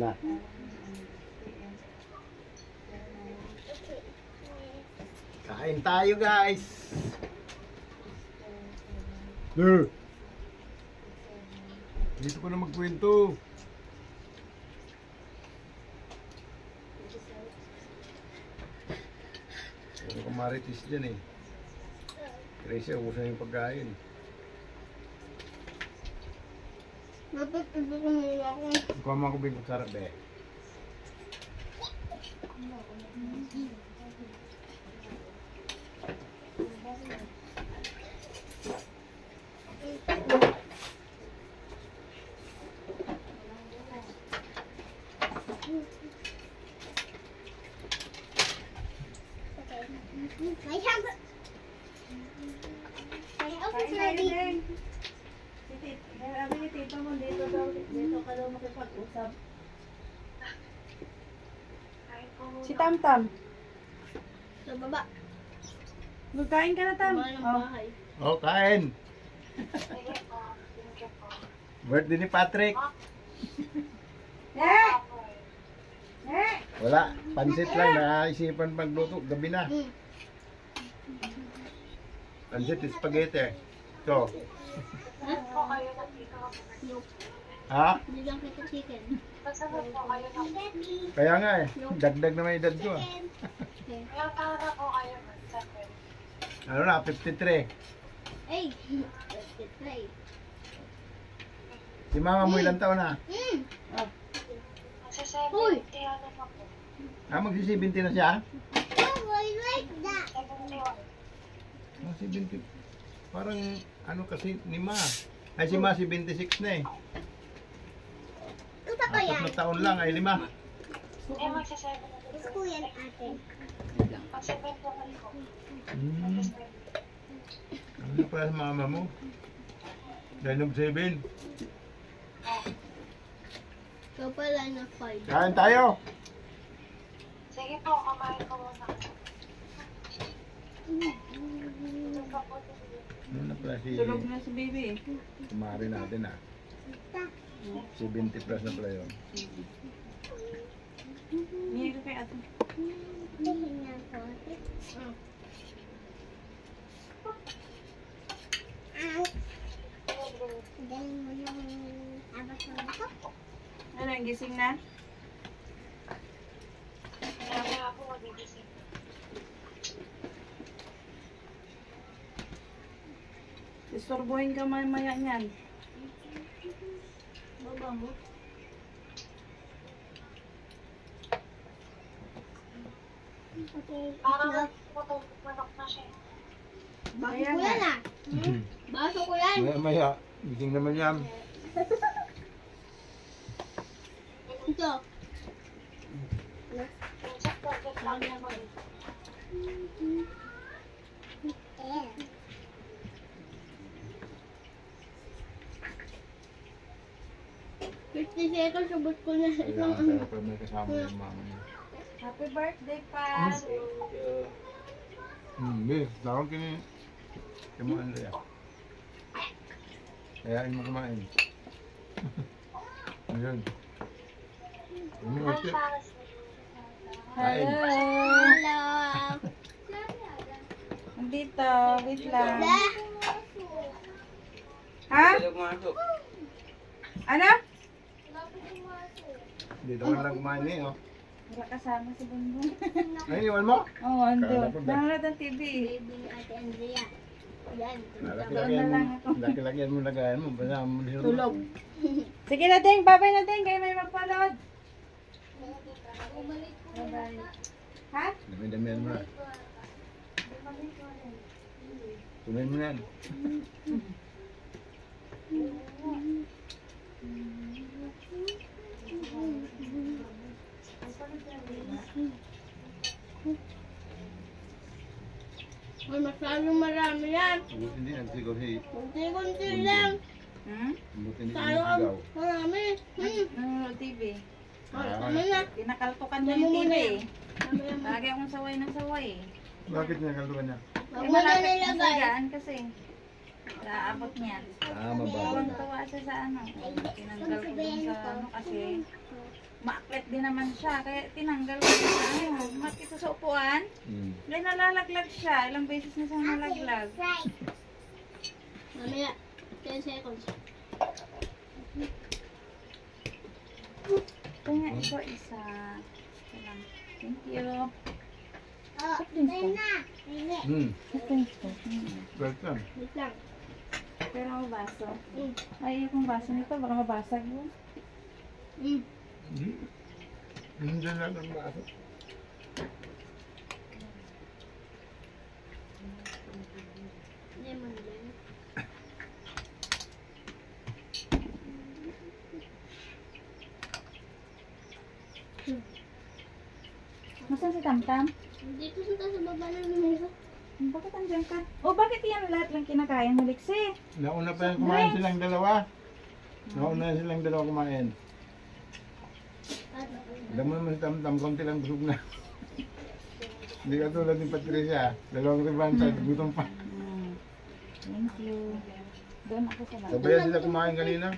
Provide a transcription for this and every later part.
na. Kain tayo guys. Dito ko na magkwento. Ano kung maritis dyan eh. Tracy, ubusan yung pagkain. Dapat ito ko nila ako. Kuha mo ako bing sarap eh. My hand. My house is ready. Sabi ni Tito mo, dito ka daw makipag-usap. Si Tam-Tam. Sa baba. Magkain ka na, Tam. Bahay. Oh, kain. Birthday ni Patrick. Wala, pansit lang. Naisipan magluto. Gabi na. Pansit, spaghetti. So. Ha? Hindi lang kita chicken. Kaya nga eh. Dagdag na may edad ko. Ano na, 53. Hey! Let's try. Si mama mo ilang taon na? Uy! Ah, magsi-70 na siya? Oh, I like that. Oh, 70. Parang ano kasi ni Ma. Ay si Ma 76 na eh. Ito ko yan. 4 na taon lang ay 5. Gusto ko yan ate. Ano pala sa mama mo? Dahil ng 7. Ikaw pala na 5. Kain tayo! Sige po, kamain ko muna. Ano na pala si Tulog na si baby. kumari natin ah. 70 plus na pala yun. Hindi ka kay ate. Tingnan ko. Galing mo yung abas mo ito. Ano, gising na? Kaya ako magigising. Istorbohin ka mamaya niyan. Baba mo. Parang manok na siya. Baso ko yan ah. Baso ko yan. Maya maya, gising naman yan. Ito. Minsan po, lang naman. Seconds, sabot ko na. Kaya pala may kasama yung mama niya. Happy birthday, pa! Bis, tawag ka ni mo Andrea. Kayain mo kumain. Ayun. Umuwi. Kain. Hello. Andito, wait lang. Ha? Ano? Dito ka lang kumain eh, oh. Wala kasama si Bunbun. Ay, iwan mo? Oo, ando. Kala ko ba? Nanonood ng TV. Baby ni Ate Andrea. Yan. Doon na lang ako. Laki-lakihan mo lagayan mo. Basta mo Tulog. Sige na, Deng. Babay na, Deng. Kayo may magpanood. Bye-bye. Ha? Dami-damihan mo na. Tuloy mo na yan. Ay, masyadong marami yan. Buti hindi, ang sigaw si... Kunti-kunti lang. Buti hindi Tayo ang sigaw. marami. Nanonood TV. Ano na? Pinakaltukan niya yung TV. Lagi akong saway ng saway. Bakit niya kaldukan niya? Huwag mo na nilagay. Masagaan kasi. Naabot niya. Ah, mabagal na. Tuwa siya sa ano. Tinanggal ko dun sa ano kasi maaklit din naman siya. Kaya tinanggal ko siya. Makita sa upuan. Dahil nalalaglag siya. Ilang beses na siya nalaglag. Mamaya, 10 seconds. Ito nga, ito isa. Ito lang. Thank you. Oh, Sabi na. Hindi. Ito ito. Welcome. Wait lang. Pero ang baso. Ay, yung baso nito, baka mabasag yun. Hindi lang ang baso. Lemon din. Nasaan si Tamtam? Dito sa baba ng mesa. Bakit andyan ka? O bakit yan lahat lang kinakain mo, Lexi? Nauna pa yung kumain silang dalawa. Nauna silang dalawa kumain. Alam mo naman si Tamtam, konti lang busog na. Hindi ka tulad ni Patricia. Dalawang ribanta, gutom pa. Thank you. Doon ako sa bahay. Sabayan sila kumain kanina.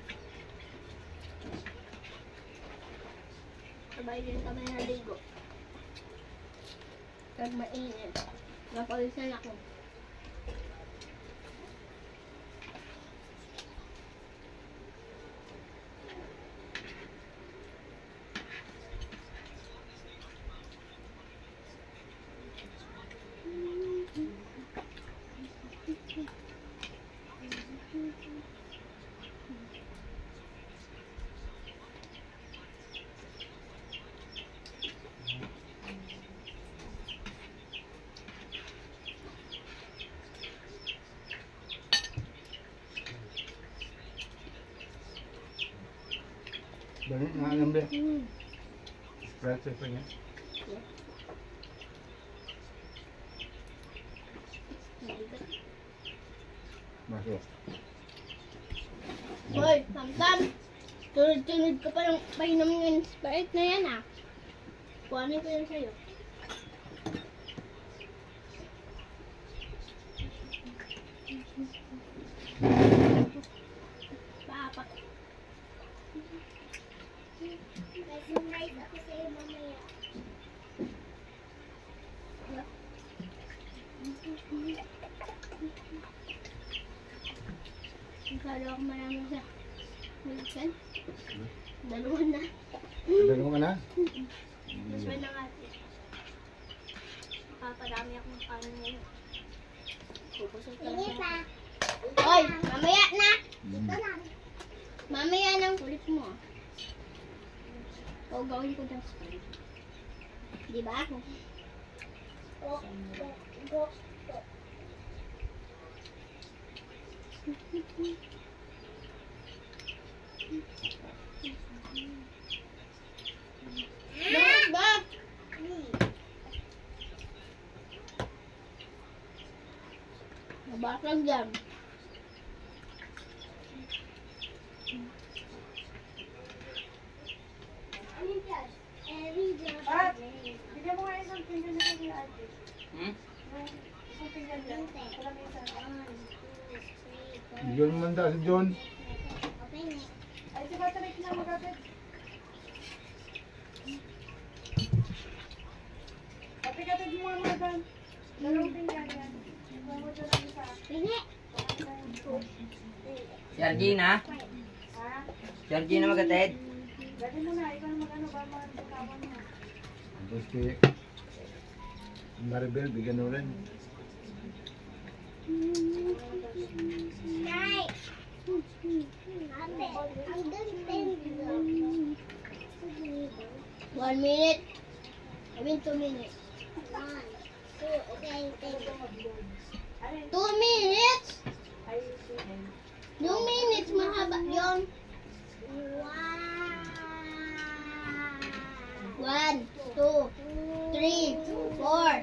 Sabay din kami naligo. Pag mainit. Napawisan ako. Banyak nga alam ba? Practice pa niya. Masuk. Hoy, Tamtam! Tulad-tulad ka pa ng painom ng Sprite na yan ah. Kuhanin ko yan sa'yo. Papak. May surprise ako sa'yo mamaya. Kala ko marami sa Wilson. Dalawa na. Dalawa ka na? Mas may nangati. Papadami akong kanin ngayon. Pupusok ka lang. Hoy! Mamaya na! Mamaya ng kulit mo. O gawin ko ng spray. Di ba? Ba? Nabasag yan. Bigyan mo nga isang pinggan na kanya, ate. Isang pinggan yan. Wala may isang. Bigyan mo man daw si John. Ay, si Patrick na magkakit. Ate, katid mo nga mga dan. Dalawang pinggan yan. Ikaw mo dyan ang isa. Georgina? Georgina magated? Dati mo na, ikaw na mag-ano ba mga mo. Tapos kay Maribel, bigyan mo rin. One minute. I mean 2 minutes. 2 minutes? 2 minutes, mahaba yun. 1, 2, 3, 4,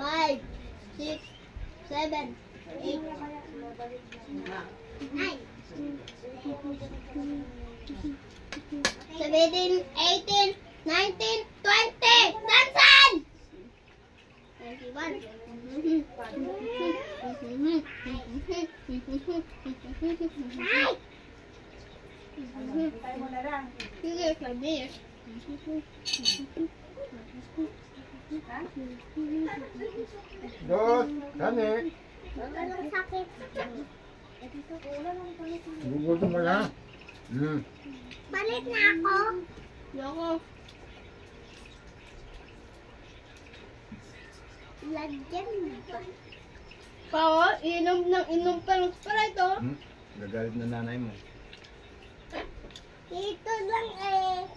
5, 6, 7, 8, 9, 17, 18, 19, 20, Sansan! 21. Ay! Tayo mo na lang. Sige, sabi. Ha? Dos, kani. Anong sakit? Gugutom ka na. Palit na ako. Yoko. Lagyan mo ba? Pao, inom pa ng Sprite, oh. Gagalit na nanay mo. Ito lang eh.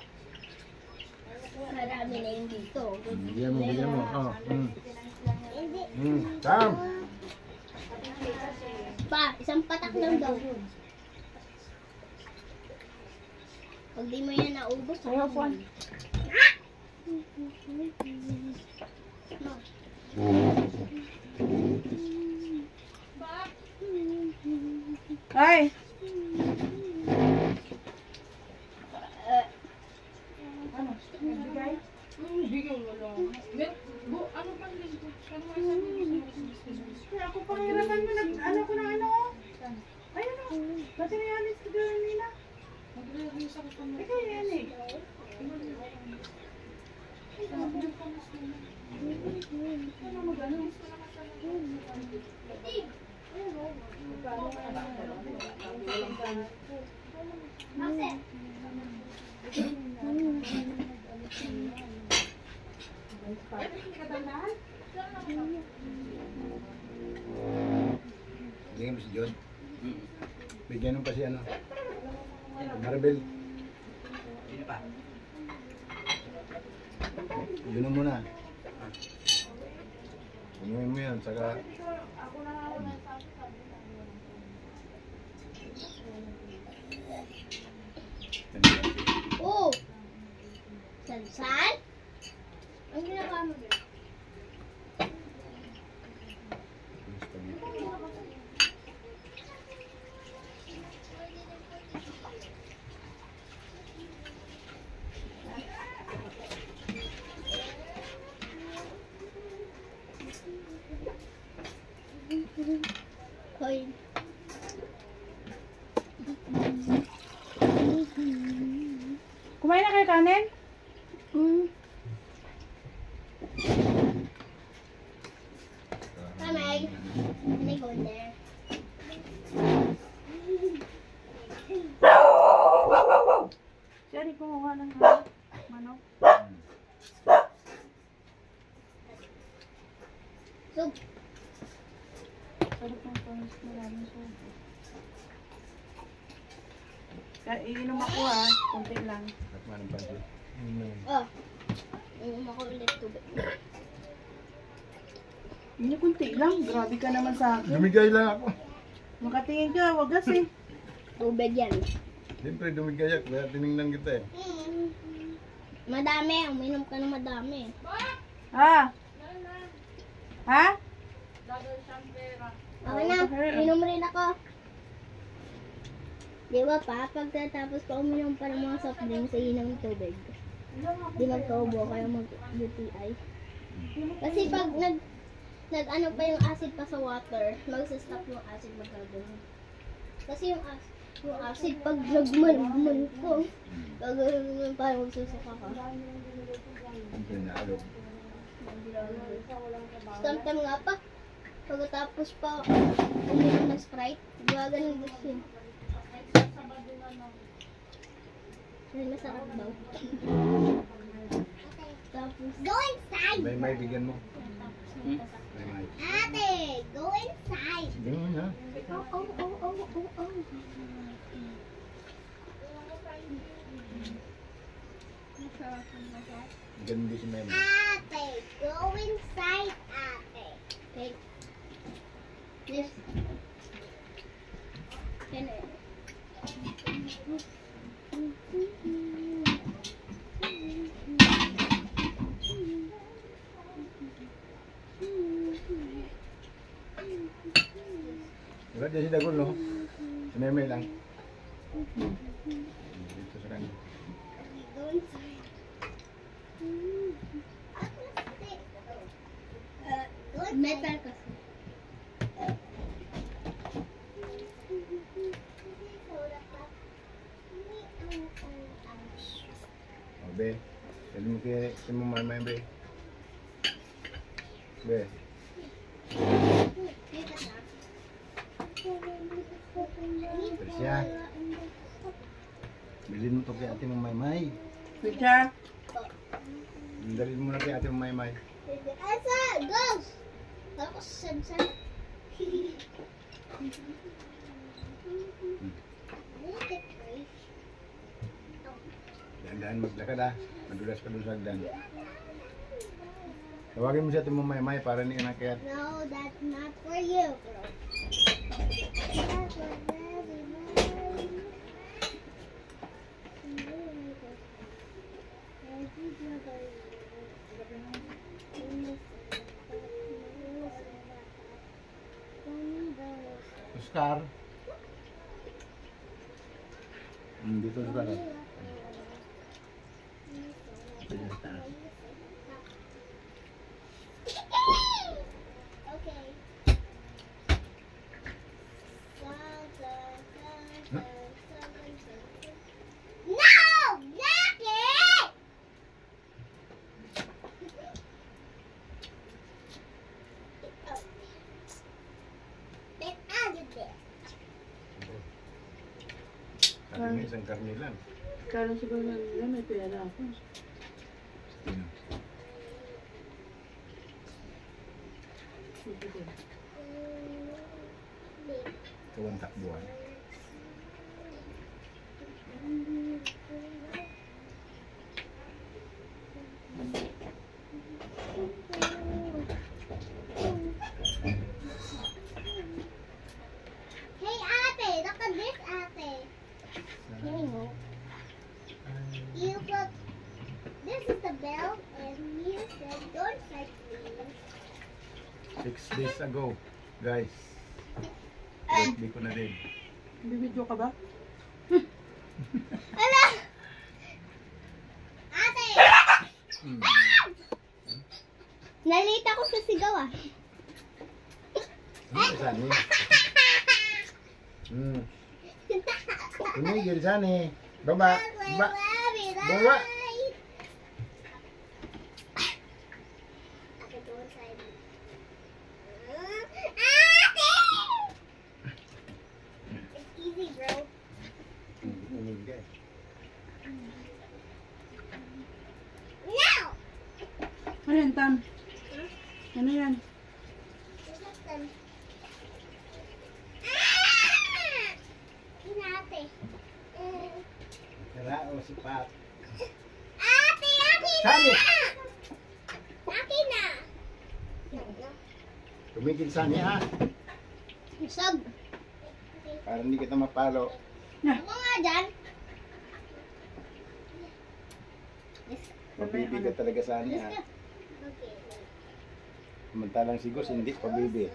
Marami na yung dito. Bigyan mo. Oh. Hindi. Tam. Pa, isang patak lang daw. Pag di mo yan naubos, Ayaw po. Ay! Kaya ako pangirapan mo, ano ko ng ano? Ay ano? Kasi na yan, ito gawin nila. Mag-release ako pa mo. Ikaw yan eh. Ano mag-ano? Bigyan mo si John. Bigyan mo pa si ano. Maribel. Sino pa? Yun muna. Inumin mo yan, saka... Oh! Salsal? Ang ginagawa mo ba? Hoy. Kumain na kayo kanin? Kamay. May go there. Sorry, kumuha ng manok. So, Sorry kung panis maraming sobo. Kaya iinom ako ha, konti lang. At manang pansin. oh. Inom ako ulit tubig. Hindi, konti lang. Grabe ka naman sa akin. Dumigay lang ako. Makatingin ka, wagas eh. Tubig yan. Siyempre dumigay ako, kaya tinignan kita eh. Madami. Uminom ka ng madami. Ha? Ha? Ako na. Inom rin ako. Di ba pa? Pagkatapos pa uminom pa ng mga soft drinks sa inom ng tubig. Di magkaubo kaya mag-UTI. Kasi pag nag-ano pa yung acid pa sa water, magsastop yung acid magkagano. Kasi yung acid pag nagmalman ko, gagawin parang magsusuka ka. Siyempre naalog. Sometimes nga pa, pagkatapos pa uminom ng Sprite, gaganon gusto yun. Ay, masarap daw. Tapos, go inside! May bigyan mo. May. Ate, go inside! Bigyan mo na. Oh. Ganun din si Memo. Ate, go inside, ate. Okay. This. Yan eh. Wala dyan si Dagol, no? Si Meme lang. Dito sa kanya. Go inside. Metal kasi. Dali mo kaya mo may be. Be. Persya. Bilhin mo to kay ate mo may. Picture. Dalhin mo na kay ate mo may. Asa, go! Tapos sansan. Dahan-dahan maglakad ah. Madulas ka doon sa hagdan. Tawagin mo si ate mo may para hindi ka nakayat. No, that's not for you, bro. That's for everybody. Oscar. Dito sa taas. Dito sa taas. Okay. No! Jackie! Get out of there. Sabi nga isang karne lang. Kala siguro nila may pera ako. Kawan takbuhan. Hey, ate, look at this, ate. You put, this is the bell, and you said, don't fight me. 6 days ago, guys. Birthday ko na din. Bibidyo ka ba? Ala! Ate! Nalita ko sa sigaw ah. Ano ka sani? Tumigil sani. Baba. Baba. Baba. It's easy, bro. Now! Ano yan, Tam? Ano yan? Ate. Tara o si Pat. Ate, akin na! Sani! Akin na! Tumigil sani ha. Sab. Para hindi kita mapalo. Ako nga dyan. Pabibi ka talaga sani ha. Okay. Samantalang si Gus hindi pabibi.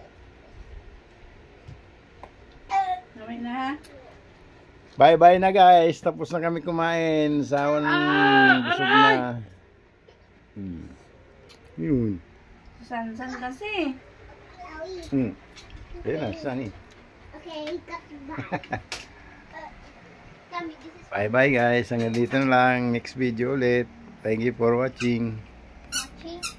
Naway na ha? Bye-bye na guys. Tapos na kami kumain. Sawan busog na. Yun. San kasi. Ayun na, sani. Okay, cut back. Kami, this is Bye-bye guys. Hanggang dito na lang. Next video ulit. Thank you for watching. watching.